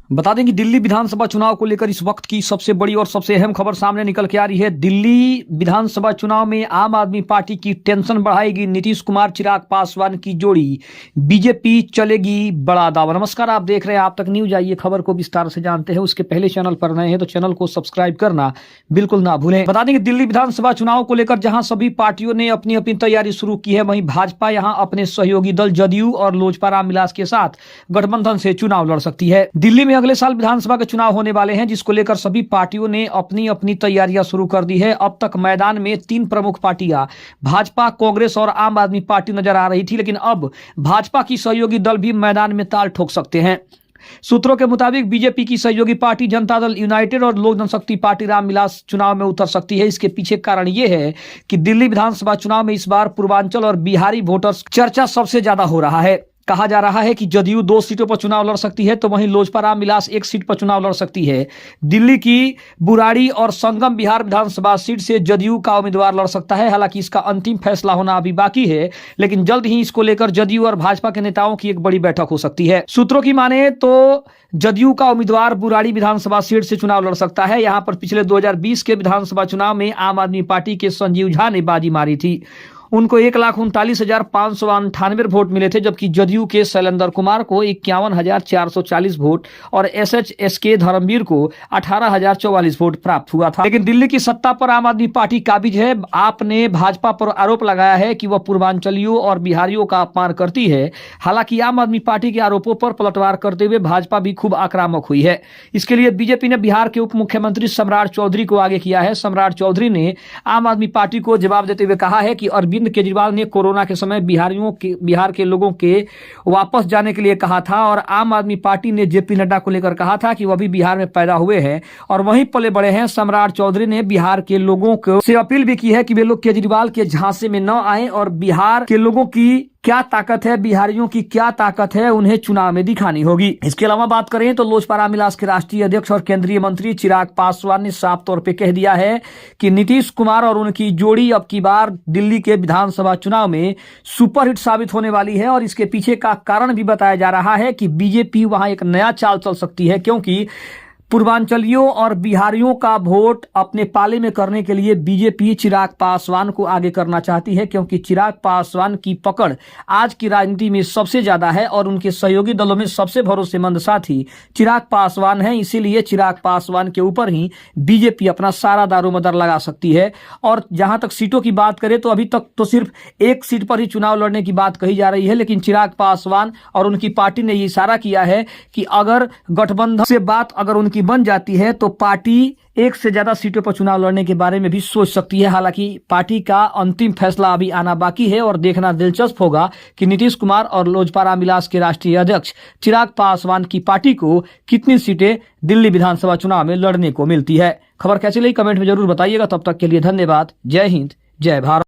बता दें कि दिल्ली विधानसभा चुनाव को लेकर इस वक्त की सबसे बड़ी और सबसे अहम खबर सामने निकल के आ रही है। दिल्ली विधानसभा चुनाव में आम आदमी पार्टी की टेंशन बढ़ाएगी नीतीश कुमार चिराग पासवान की जोड़ी, बीजेपी चलेगी बड़ा दावा। नमस्कार, आप देख रहे हैं आप तक न्यूज। आइए खबर को विस्तार से जानते हैं। उसके पहले चैनल पर नए हैं तो चैनल को सब्सक्राइब करना बिल्कुल ना भूलें। बता दें कि दिल्ली विधानसभा चुनाव को लेकर जहां सभी पार्टियों ने अपनी अपनी तैयारी शुरू की है, वहीं भाजपा यहां अपने सहयोगी दल जदयू और लोजपा रामविलास के साथ गठबंधन से चुनाव लड़ सकती है। दिल्ली में अगले साल विधानसभा के चुनाव होने वाले हैं, जिसको लेकर सभी पार्टियों ने अपनी अपनी तैयारियां शुरू कर दी है। अब तक मैदान में तीन प्रमुख पार्टियां भाजपा, कांग्रेस और आम आदमी पार्टी नजर आ रही थी, लेकिन अब भाजपा की सहयोगी दल भी मैदान में ताल ठोक सकते हैं। सूत्रों के मुताबिक बीजेपी की सहयोगी पार्टी जनता दल यूनाइटेड और लोक जनशक्ति पार्टी रामविलास चुनाव में उतर सकती है। इसके पीछे कारण यह है कि दिल्ली विधानसभा चुनाव में इस बार पूर्वांचल और बिहारी वोटर्स चर्चा सबसे ज्यादा हो रहा है। कहा जा रहा है कि जदयू 2 सीटों पर चुनाव लड़ सकती है, तो वहीं लोजपा रामविलास 1 सीट पर चुनाव लड़ सकती है। दिल्ली की बुराड़ी और संगम बिहार विधानसभा सीट से जदयू का उम्मीदवार लड़ सकता है। हालांकि इसका अंतिम फैसला होना अभी बाकी है, लेकिन जल्द ही इसको लेकर जदयू और भाजपा के नेताओं की एक बड़ी बैठक हो सकती है। सूत्रों की माने तो जदयू का उम्मीदवार बुराड़ी विधानसभा सीट से चुनाव लड़ सकता है। यहां पर पिछले 2020 के विधानसभा चुनाव में आम आदमी पार्टी के संजीव झा ने बाजी मारी थी। उनको 1,39,598 वोट मिले थे, जबकि जदयू के शैलेंद्र कुमार को 51,440 वोट और SHSK धर्मवीर को 18,044 वोट प्राप्त हुआ था। लेकिन दिल्ली की सत्ता पर आम आदमी पार्टी काबिज है। आपने भाजपा पर आरोप लगाया है कि वह पूर्वांचलियों और बिहारियों का अपमान करती है। हालांकि आम आदमी पार्टी के आरोपों पर पलटवार करते हुए भाजपा भी खूब आक्रामक हुई है। इसके लिए बीजेपी ने बिहार के उप मुख्यमंत्री सम्राट चौधरी को आगे किया है। सम्राट चौधरी ने आम आदमी पार्टी को जवाब देते हुए कहा है कि अरविंद केजरीवाल ने कोरोना के समय बिहार के लोगों के वापस जाने के लिए कहा था, और आम आदमी पार्टी ने जेपी नड्डा को लेकर कहा था कि वह भी बिहार में पैदा हुए हैं और वहीं पले बड़े हैं। सम्राट चौधरी ने बिहार के लोगों को से अपील भी की है कि वे लोग केजरीवाल के झांसे में न आए और बिहार के लोगों की क्या ताकत है, बिहारियों की क्या ताकत है, उन्हें चुनाव में दिखानी होगी। इसके अलावा बात करें तो लोजपा रामविलास के राष्ट्रीय अध्यक्ष और केंद्रीय मंत्री चिराग पासवान ने साफ तौर पे कह दिया है कि नीतीश कुमार और उनकी जोड़ी अब की बार दिल्ली के विधानसभा चुनाव में सुपरहिट साबित होने वाली है। और इसके पीछे का कारण भी बताया जा रहा है कि बीजेपी वहां एक नया चाल चल सकती है, क्योंकि पूर्वांचलियों और बिहारियों का वोट अपने पाले में करने के लिए बीजेपी चिराग पासवान को आगे करना चाहती है, क्योंकि चिराग पासवान की पकड़ आज की राजनीति में सबसे ज्यादा है और उनके सहयोगी दलों में सबसे भरोसेमंद साथी चिराग पासवान है। इसीलिए चिराग पासवान के ऊपर ही बीजेपी अपना सारा दारोमदार लगा सकती है। और जहां तक सीटों की बात करें तो अभी तक तो सिर्फ 1 सीट पर ही चुनाव लड़ने की बात कही जा रही है, लेकिन चिराग पासवान और उनकी पार्टी ने ये इशारा किया है कि अगर गठबंधन से बात अगर बन जाती है तो पार्टी 1 से ज्यादा सीटों पर चुनाव लड़ने के बारे में भी सोच सकती है। हालांकि पार्टी का अंतिम फैसला अभी आना बाकी है और देखना दिलचस्प होगा कि नीतीश कुमार और लोजपा रामविलास के राष्ट्रीय अध्यक्ष चिराग पासवान की पार्टी को कितनी सीटें दिल्ली विधानसभा चुनाव में लड़ने को मिलती है। खबर कैसी लगी कमेंट में जरूर बताइएगा। तब तक के लिए धन्यवाद। जय हिंद, जय भारत।